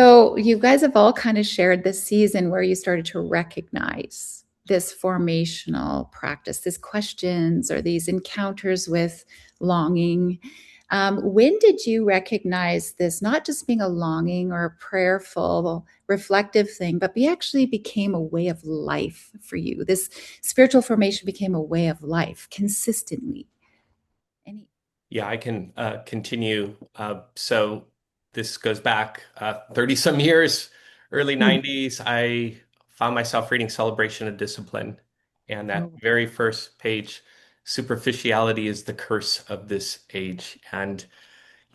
So you guys have all kind of shared this season where you started to recognize this formational practice, these questions or these encounters with longing. When did you recognize this not just being a longing or a prayerful, reflective thing, but actually became a way of life for you? This spiritual formation became a way of life consistently. Any? Yeah, I can continue. So this goes back 30 some years, early Hmm. 90s. I found myself reading Celebration of Discipline. And that Oh, very first page, superficiality is the curse of this age. And,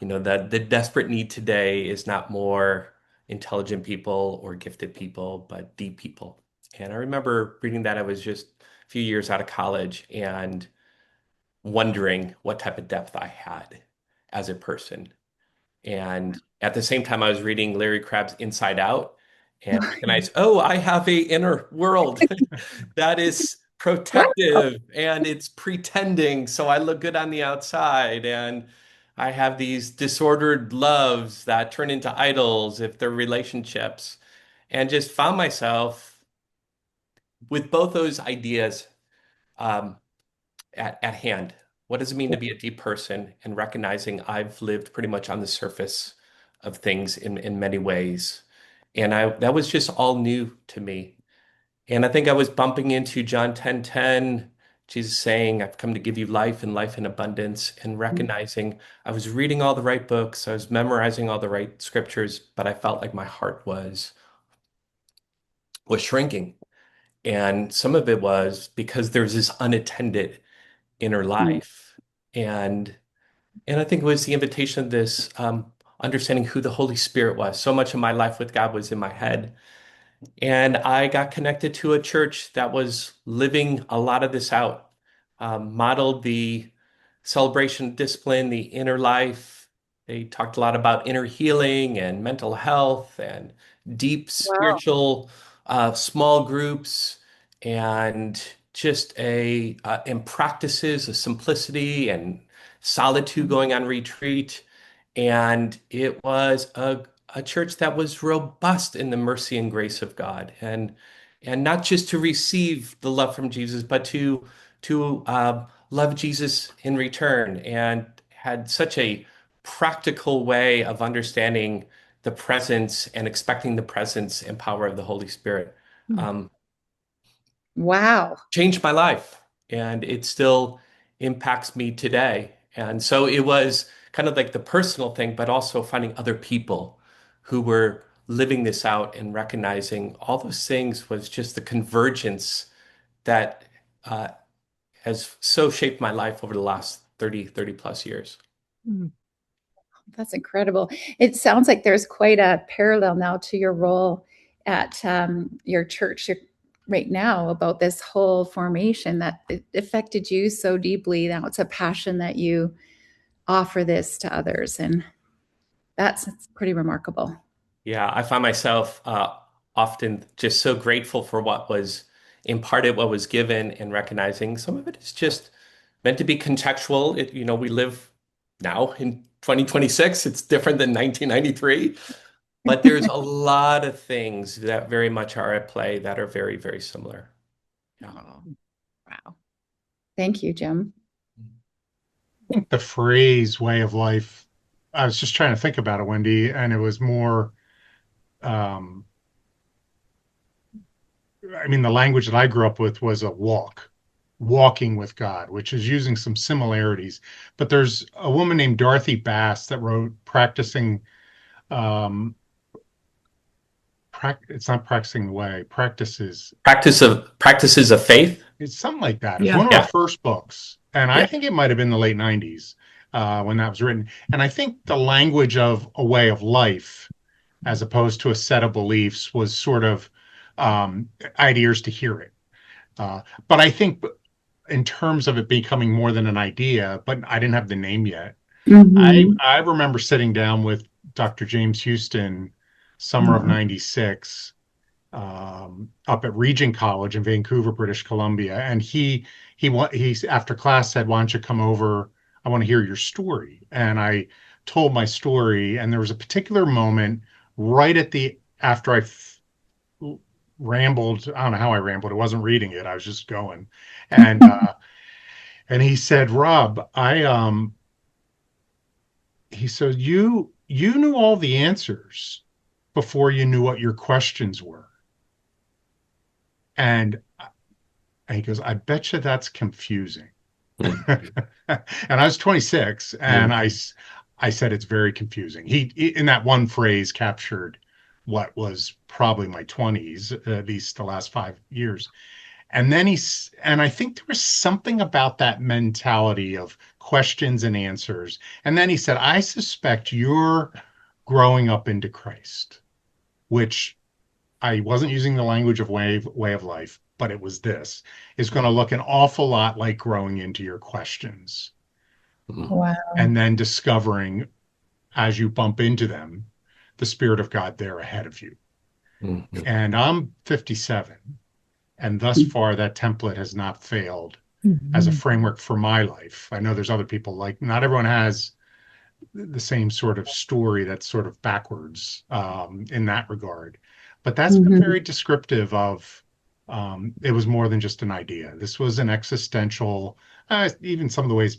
that the desperate need today is not more intelligent people or gifted people, but deep people. And I remember reading that. I was just a few years out of college and wondering what type of depth I had as a person. And at the same time, I was reading Larry Crabb's Inside Out and recognized, oh, I have a inner world that is wow. protective and it's pretending. So I look good on the outside. And I have these disordered loves that turn into idols if they're relationships. And just found myself with both those ideas um, at hand. What does it mean to be a deep person and recognizing I've lived pretty much on the surface of things in many ways. And that was just all new to me. And I think I was bumping into John 10:10, Jesus saying, I've come to give you life and life in abundance, and recognizing I was reading all the right books, I was memorizing all the right scriptures, but I felt like my heart was shrinking. And some of it was because there's this unattended inner Mm. life. And I think it was the invitation of this understanding who the Holy Spirit was. So much of my life with God was in my head. And I got connected to a church that was living a lot of this out, modeled the celebration of discipline, the inner life. They talked a lot about inner healing and mental health and deep Wow. spiritual small groups and just and practices of simplicity and solitude going on retreat. And it was a church that was robust in the mercy and grace of God, and not just to receive the love from Jesus, but to love Jesus in return, and had such a practical way of understanding the presence and expecting the presence and power of the Holy Spirit. Um, Wow. Changed my life, and it still impacts me today. And so it was kind of like the personal thing, but also finding other people who were living this out and recognizing all those things was just the convergence that uh, has so shaped my life over the last 30 plus years. Mm. That's incredible. It sounds like there's quite a parallel now to your role at your church right now about this whole formation that it affected you so deeply. Now it's a passion that you offer this to others, and that's pretty remarkable. Yeah, I find myself often just so grateful for what was imparted, what was given, and recognizing some of it is just meant to be contextual. We live now in 2026. It's different than 1993, but there's a lot of things that very much are at play that are very, very similar. Yeah. Oh, wow. Thank you, Jim. I think the phrase way of life, I was just trying to think about it, Wendy, and it was more, um, I mean, the language that I grew up with was a walking with God, which is using some similarities. But there's a woman named Dorothy Bass that wrote Practicing, um, it's not practicing the way, practices. Practices of faith. It's something like that. It's Yeah. one of her Yeah. first books. And I Yeah. think it might have been the late 90s when that was written. And I think the language of a way of life, as opposed to a set of beliefs, was sort of I had ears to hear it. But I think in terms of it becoming more than an idea, but I didn't have the name yet. Mhm. I remember sitting down with Dr. James Houston, summer of '96, up at Regent College in Vancouver, British Columbia, and he's after class said, "Why don't you come over? I want to hear your story." And I told my story, and there was a particular moment right after rambled. I don't know how I rambled. I wasn't reading it. I was just going. And and he said, Rob, he said, you knew all the answers before you knew what your questions were. And he goes, I bet you that's confusing. And I was 26, and I said it's very confusing. He in that one phrase captured what was probably my 20s, at least the last 5 years. And then and I think there was something about that mentality of questions and answers. And then he said, I suspect you're growing up into Christ, which I wasn't using the language of way of life, but it was this, is going to look an awful lot like growing into your questions Wow. and then discovering as you bump into them, the Spirit of God there ahead of you. And I'm 57. And thus far, that template has not failed as a framework for my life. I know there's other people not everyone has the same sort of story that's sort of backwards in that regard. But that's been very descriptive of it was more than just an idea. This was an existential, even some of the ways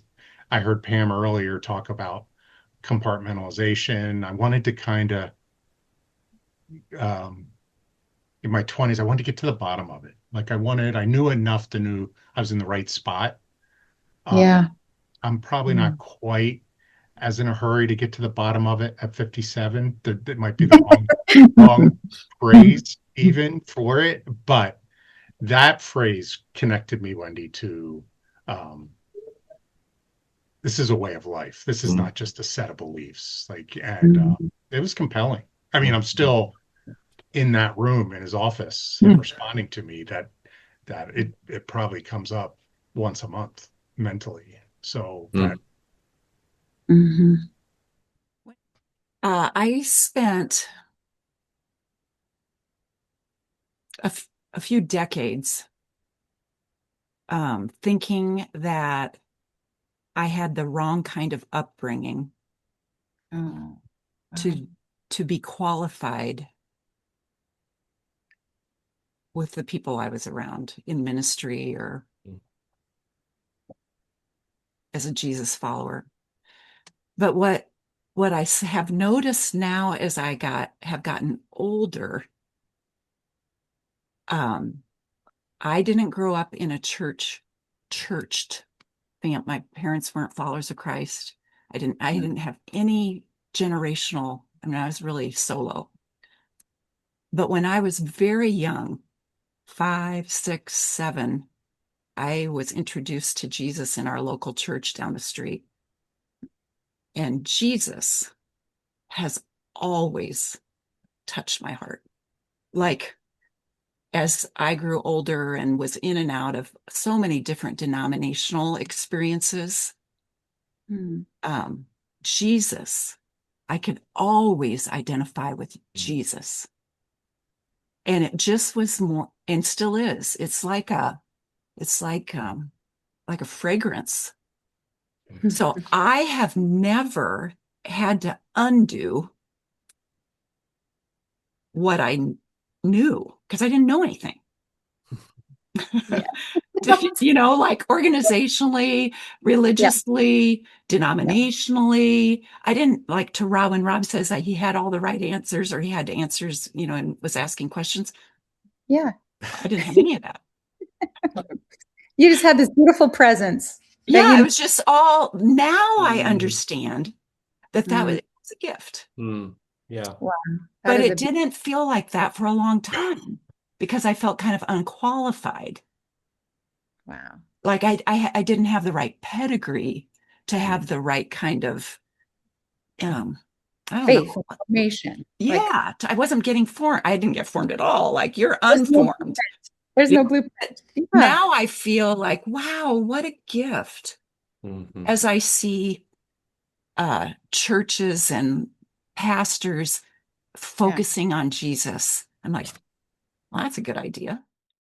I heard Pam earlier talk about compartmentalization. I wanted to kind of, in my 20s, I wanted to get to the bottom of it. Like I knew enough to know I was in the right spot. Yeah. I'm probably not quite as in a hurry to get to the bottom of it at 57. That might be the wrong phrase even for it. But that phrase connected me, Wendy, to this is a way of life. This is not just a set of beliefs. And it was compelling. I mean, I'm still in that room in his office, him responding to me that it probably comes up once a month mentally. So I spent a few decades thinking that I had the wrong kind of upbringing to be qualified with the people I was around in ministry or as a Jesus follower. But what I have noticed now as I have gotten older, I didn't grow up in a churched family. My parents weren't followers of Christ. I didn't have any generational. I mean, I was really solo. But when I was very young, 5, 6, 7, I was introduced to Jesus in our local church down the street. And Jesus has always touched my heart. Like, as I grew older and was in and out of so many different denominational experiences, Jesus, I could always identify with Jesus. And it just was more, and still is. It's like a fragrance. So I have never had to undo what I knew because I didn't know anything. Like organizationally, religiously, denominationally. I didn't like to Rob when Rob says that he had all the right answers or he had answers, and was asking questions. Yeah. I didn't have any of that. You just had this beautiful presence. Yeah, it was just all, now I understand that was a gift. Yeah. Wow. But it didn't feel like that for a long time because I felt kind of unqualified. Wow. Like I didn't have the right pedigree to have the right kind of I don't faith know. Formation. Yeah, I wasn't getting formed. I didn't get formed at all. Like you're unformed. There's no blueprint. Yeah. Now I feel like, wow, what a gift. As I see churches and pastors focusing on Jesus, I'm like, well, that's a good idea.